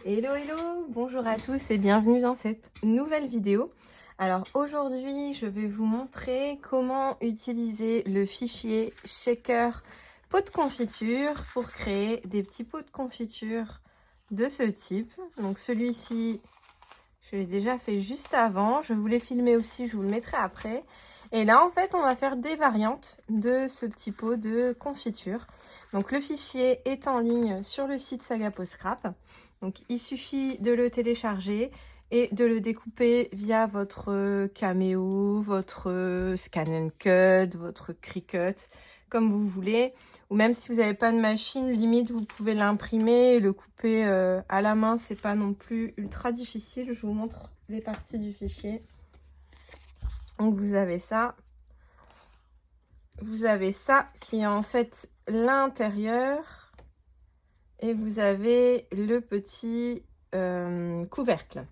Hello hello, bonjour à tous et bienvenue dans cette nouvelle vidéo. Alors aujourd'hui je vais vous montrer comment utiliser le fichier shaker pot de confiture pour créer des petits pots de confiture de ce type. Donc celui-ci je l'ai déjà fait juste avant, je voulais filmer aussi, je vous le mettrai après. Et là en fait on va faire des variantes de ce petit pot de confiture. Donc le fichier est en ligne sur le site Sagapo Scrap. Donc il suffit de le télécharger et de le découper via votre Cameo, votre Scan & Cut, votre Cricut, comme vous voulez. Ou même si vous n'avez pas de machine, limite vous pouvez l'imprimer et le couper à la main. C'est pas non plus ultra difficile. Je vous montre les parties du fichier. Donc vous avez ça. Vous avez ça qui est en fait l'intérieur. Et vous avez le petit couvercle.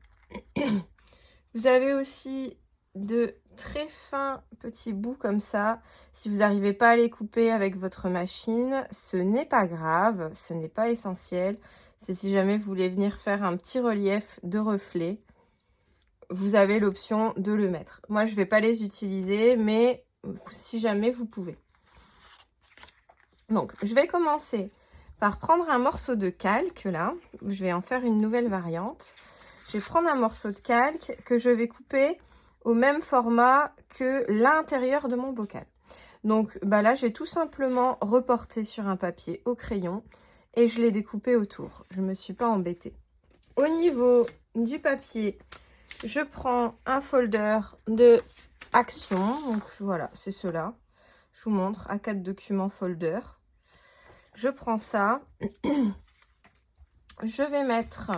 Vous avez aussi de très fins petits bouts comme ça. Si vous n'arrivez pas à les couper avec votre machine, ce n'est pas grave, ce n'est pas essentiel. C'est si jamais vous voulez venir faire un petit relief de reflet, vous avez l'option de le mettre. Moi, je ne vais pas les utiliser, mais si jamais vous pouvez. Donc, je vais commencer par prendre un morceau de calque, là. Je vais en faire une nouvelle variante. Je vais prendre un morceau de calque que je vais couper au même format que l'intérieur de mon bocal. Donc, là, j'ai tout simplement reporté sur un papier au crayon et je l'ai découpé autour. Je ne me suis pas embêtée. Au niveau du papier, je prends un folder de Action. Donc, voilà, c'est cela. Je vous montre A4 documents folder. Je prends ça, je vais mettre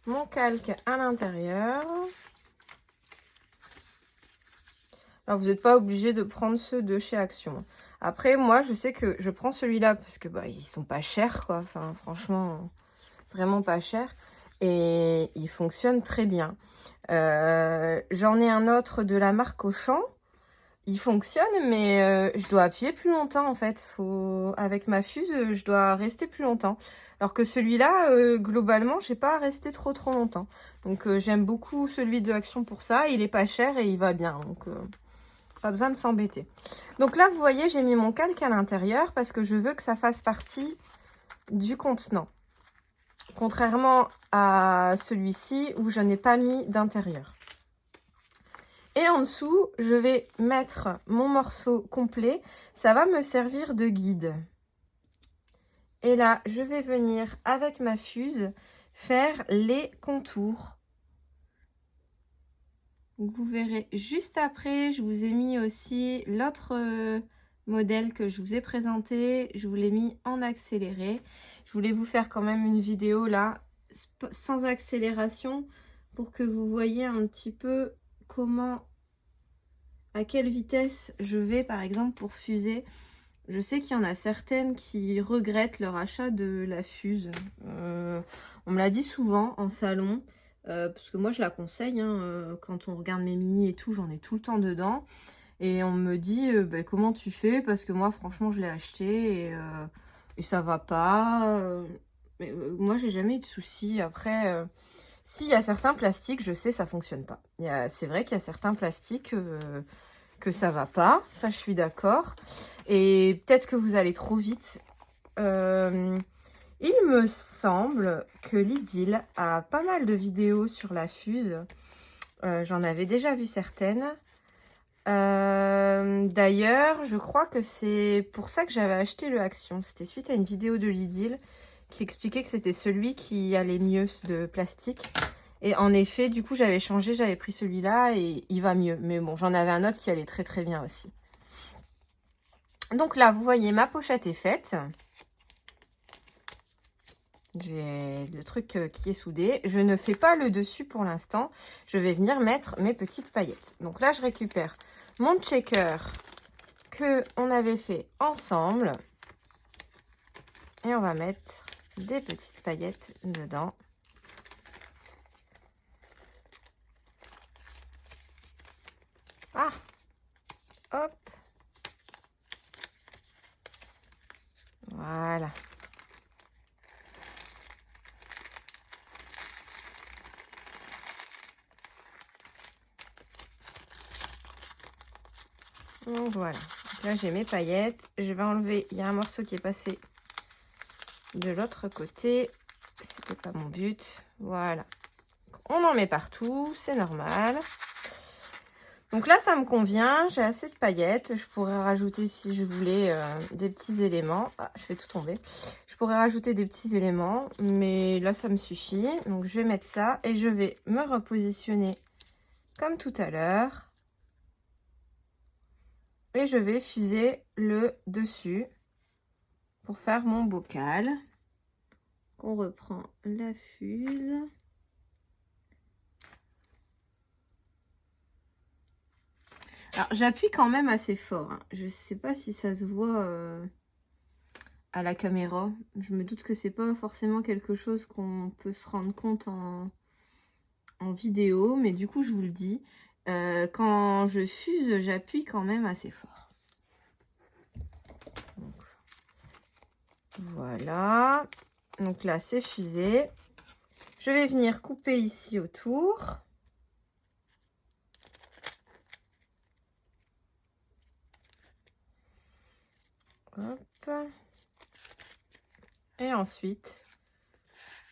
mon calque à l'intérieur. Alors, vous n'êtes pas obligé de prendre ceux de chez Action. Après, moi, je sais que je prends celui-là parce que ils sont pas chers, quoi. Enfin, franchement, vraiment pas chers. Et ils fonctionnent très bien. J'en ai un autre de la marque Auchan. Il fonctionne, mais je dois appuyer plus longtemps en fait. Avec ma fuse, je dois rester plus longtemps. Alors que celui-là, globalement, j'ai pas à rester trop longtemps. Donc j'aime beaucoup celui de Action pour ça. Il est pas cher et il va bien. Donc pas besoin de s'embêter. Donc là, vous voyez, j'ai mis mon calque à l'intérieur parce que je veux que ça fasse partie du contenant. Contrairement à celui-ci où je n'ai pas mis d'intérieur. Et en dessous, je vais mettre mon morceau complet. Ça va me servir de guide. Et là, je vais venir avec ma fuse faire les contours. Vous verrez juste après, je vous ai mis aussi l'autre modèle que je vous ai présenté. Je vous l'ai mis en accéléré. Je voulais vous faire quand même une vidéo là, sans accélération, pour que vous voyez un petit peu à quelle vitesse je vais par exemple pour fuser. Je sais qu'il y en a certaines qui regrettent leur achat de la fuse. On me l'a dit souvent en salon, parce que moi je la conseille, hein, quand on regarde mes mini et tout, j'en ai tout le temps dedans. Et on me dit, comment tu fais? Parce que moi franchement je l'ai acheté et ça va pas. Mais, moi j'ai jamais eu de soucis. Après, s'il y a certains plastiques, je sais ça fonctionne pas. C'est vrai qu'il y a certains plastiques que ça va pas, ça je suis d'accord. Et peut-être que vous allez trop vite. Il me semble que Lidl a pas mal de vidéos sur la fuse. J'en avais déjà vu certaines. D'ailleurs, je crois que c'est pour ça que j'avais acheté le Action. C'était suite à une vidéo de Lidl qui expliquait que c'était celui qui allait mieux de plastique. Et en effet, du coup, j'avais changé, j'avais pris celui-là et il va mieux. Mais bon, j'en avais un autre qui allait très bien aussi. Donc là, vous voyez, ma pochette est faite. J'ai le truc qui est soudé. Je ne fais pas le dessus pour l'instant. Je vais venir mettre mes petites paillettes. Donc là, je récupère mon checker que on avait fait ensemble. Et on va mettre des petites paillettes dedans. Ah! Hop! Voilà. Donc voilà. Donc là, j'ai mes paillettes. Je vais enlever. Il y a un morceau qui est passé de l'autre côté. C'était pas mon but. Voilà. On en met partout. C'est normal. Donc là, ça me convient. J'ai assez de paillettes. Je pourrais rajouter, si je voulais, des petits éléments. Ah, je fais tout tomber. Je pourrais rajouter des petits éléments. Mais là, ça me suffit. Donc, je vais mettre ça. Et je vais me repositionner comme tout à l'heure. Et je vais fuser le dessus pour faire mon bocal. On reprend la fuse. Alors, j'appuie quand même assez fort. Hein. Je ne sais pas si ça se voit à la caméra. Je me doute que c'est pas forcément quelque chose qu'on peut se rendre compte en vidéo. Mais du coup, je vous le dis, quand je fuse, j'appuie quand même assez fort. Donc, voilà. Donc là, c'est fusé. Je vais venir couper ici autour. Hop. Et ensuite,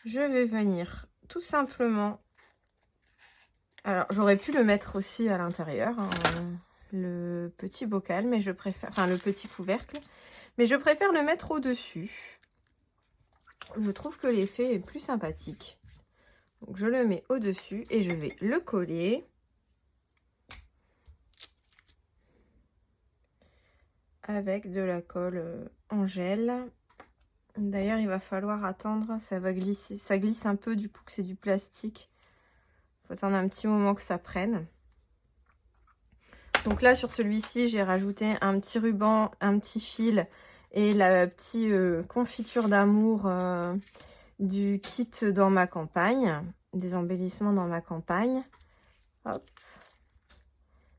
je vais venir tout simplement... Alors, j'aurais pu le mettre aussi à l'intérieur, hein, le petit bocal, mais je préfère... Enfin, le petit couvercle. Mais je préfère le mettre au-dessus. Je trouve que l'effet est plus sympathique. Donc, je le mets au-dessus et je vais le coller. Avec de la colle en gel. D'ailleurs, il va falloir attendre, ça va glisser, ça glisse un peu du coup que c'est du plastique. Il faut attendre un petit moment que ça prenne. Donc là, sur celui-ci, j'ai rajouté un petit ruban, un petit fil et la petite confiture d'amour du kit dans ma campagne, des embellissements dans ma campagne. Hop.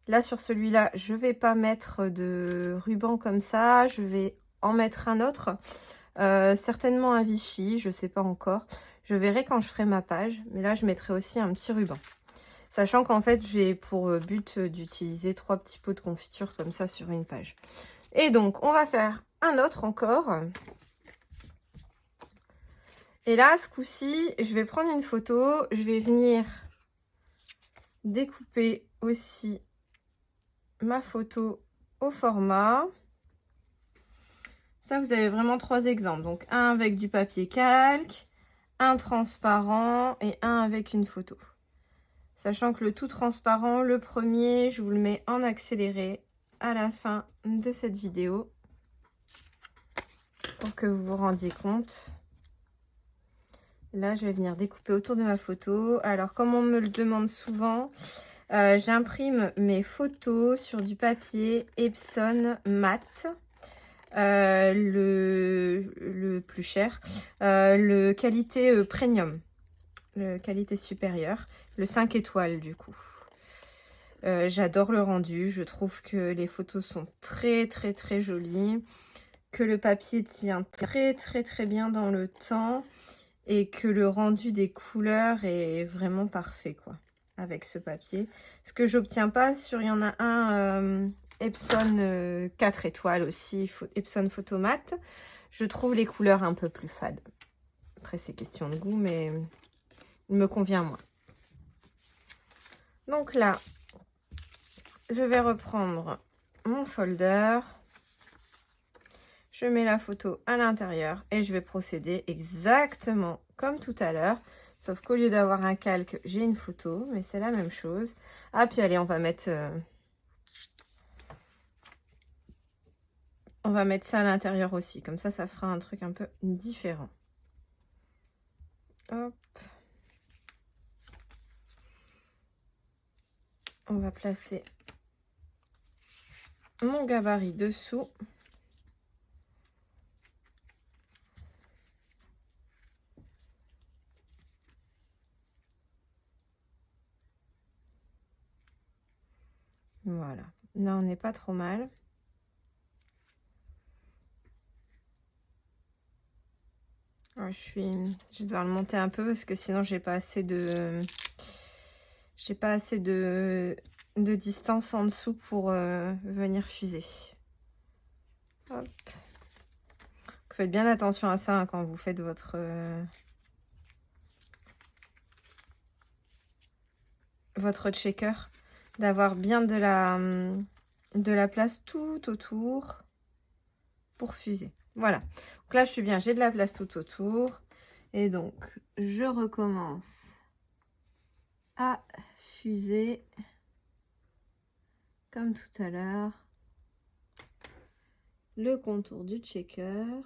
Là, sur celui-là, je vais pas mettre de ruban comme ça, je vais en mettre un autre. Certainement un Vichy, je sais pas encore. Je verrai quand je ferai ma page, mais là je mettrai aussi un petit ruban. Sachant qu'en fait j'ai pour but d'utiliser 3 petits pots de confiture comme ça sur une page. Et donc on va faire un autre encore. Et là ce coup-ci, je vais prendre une photo, je vais venir découper aussi ma photo au format. Ça, vous avez vraiment 3 exemples. Donc, un avec du papier calque, un transparent et un avec une photo. Sachant que le tout transparent, le premier, je vous le mets en accéléré à la fin de cette vidéo. Pour que vous vous rendiez compte. Là, je vais venir découper autour de ma photo. Alors, comme on me le demande souvent, j'imprime mes photos sur du papier Epson mat. Le plus cher, le qualité premium, le qualité supérieure, le 5 étoiles du coup. J'adore le rendu, je trouve que les photos sont très jolies, que le papier tient très bien dans le temps et que le rendu des couleurs est vraiment parfait quoi, avec ce papier. Ce que j'obtiens pas sur, il y en a un... Epson 4 étoiles aussi, Epson Photomat. Je trouve les couleurs un peu plus fades. Après, c'est question de goût, mais il me convient moins. Donc là, je vais reprendre mon folder. Je mets la photo à l'intérieur et je vais procéder exactement comme tout à l'heure. Sauf qu'au lieu d'avoir un calque, j'ai une photo, mais c'est la même chose. Ah, puis allez, on va mettre... On va mettre ça à l'intérieur aussi. Comme ça fera un truc un peu différent. Hop. On va placer mon gabarit dessous. Voilà. Là, on n'est pas trop mal. Alors, je vais devoir le monter un peu parce que sinon j'ai pas assez de de distance en dessous pour venir fuser. Hop. Faites bien attention à ça hein, quand vous faites votre checker, d'avoir bien de la place tout autour pour fuser. Voilà. Donc là, je suis bien, j'ai de la place tout autour. Et donc, je recommence à fuser comme tout à l'heure le contour du checker.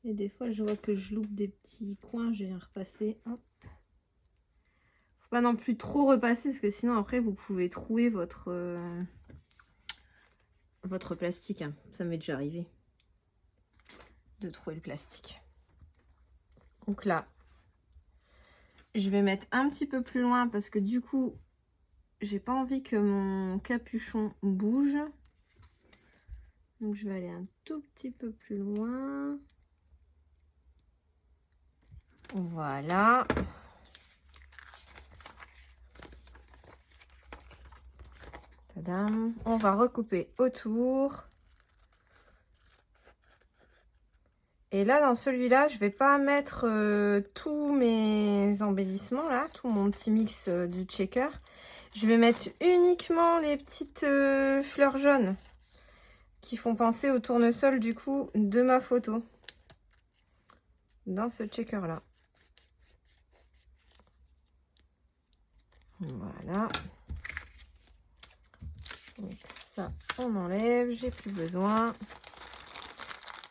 Et des fois, je vois que je loupe des petits coins, je viens repasser. Hop. Faut pas non plus trop repasser, parce que sinon, après, vous pouvez trouer votre plastique. Hein. Ça m'est déjà arrivé de trouver le plastique. Donc là, je vais mettre un petit peu plus loin, parce que du coup, j'ai pas envie que mon capuchon bouge. Donc, je vais aller un tout petit peu plus loin. Voilà. Tadam. On va recouper autour. Et là, dans celui-là, je vais pas mettre tous mes embellissements, là, tout mon petit mix du checker. Je vais mettre uniquement les petites fleurs jaunes qui font penser au tournesol, du coup, de ma photo. Dans ce checker-là. Voilà. Donc ça, on enlève, j'ai plus besoin.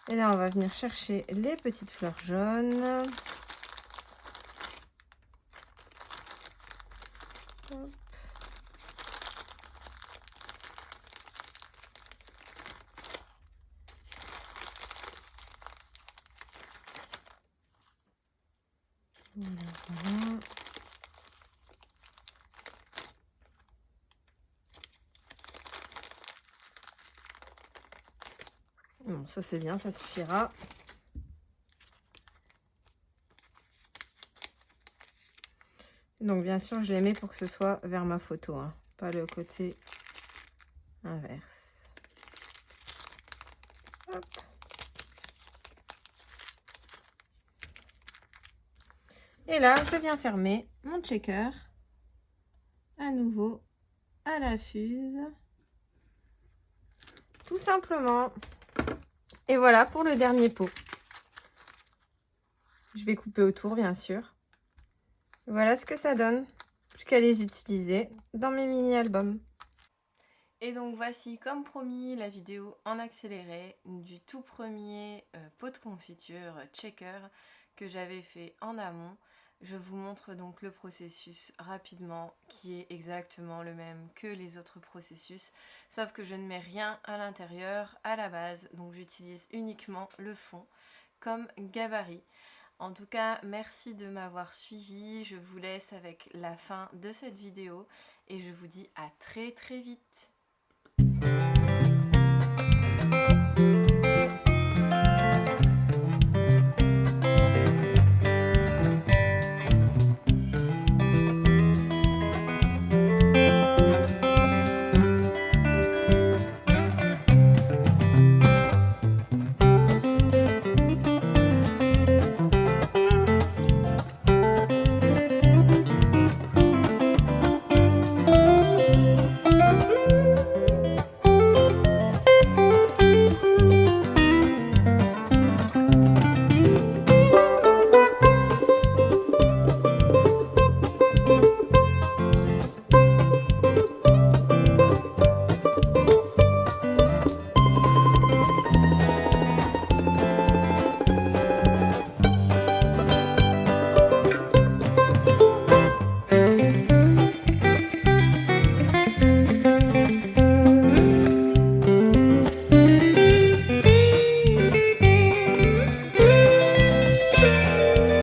Et là, on va venir chercher les petites fleurs jaunes. Hop. Voilà, voilà. Bon, ça c'est bien, ça suffira. Donc bien sûr, je les mets pour que ce soit vers ma photo, hein, pas le côté inverse. Hop. Et là, je viens fermer mon checker à nouveau à la fuse. Tout simplement. Et voilà pour le dernier pot. Je vais couper autour, bien sûr. Voilà ce que ça donne. Plus qu'à les utiliser dans mes mini-albums. Et donc voici, comme promis, la vidéo en accéléré du tout premier pot de confiture checker que j'avais fait en amont. Je vous montre donc le processus rapidement, qui est exactement le même que les autres processus, sauf que je ne mets rien à l'intérieur à la base, donc j'utilise uniquement le fond comme gabarit. En tout cas, merci de m'avoir suivi, je vous laisse avec la fin de cette vidéo et je vous dis à très très vite.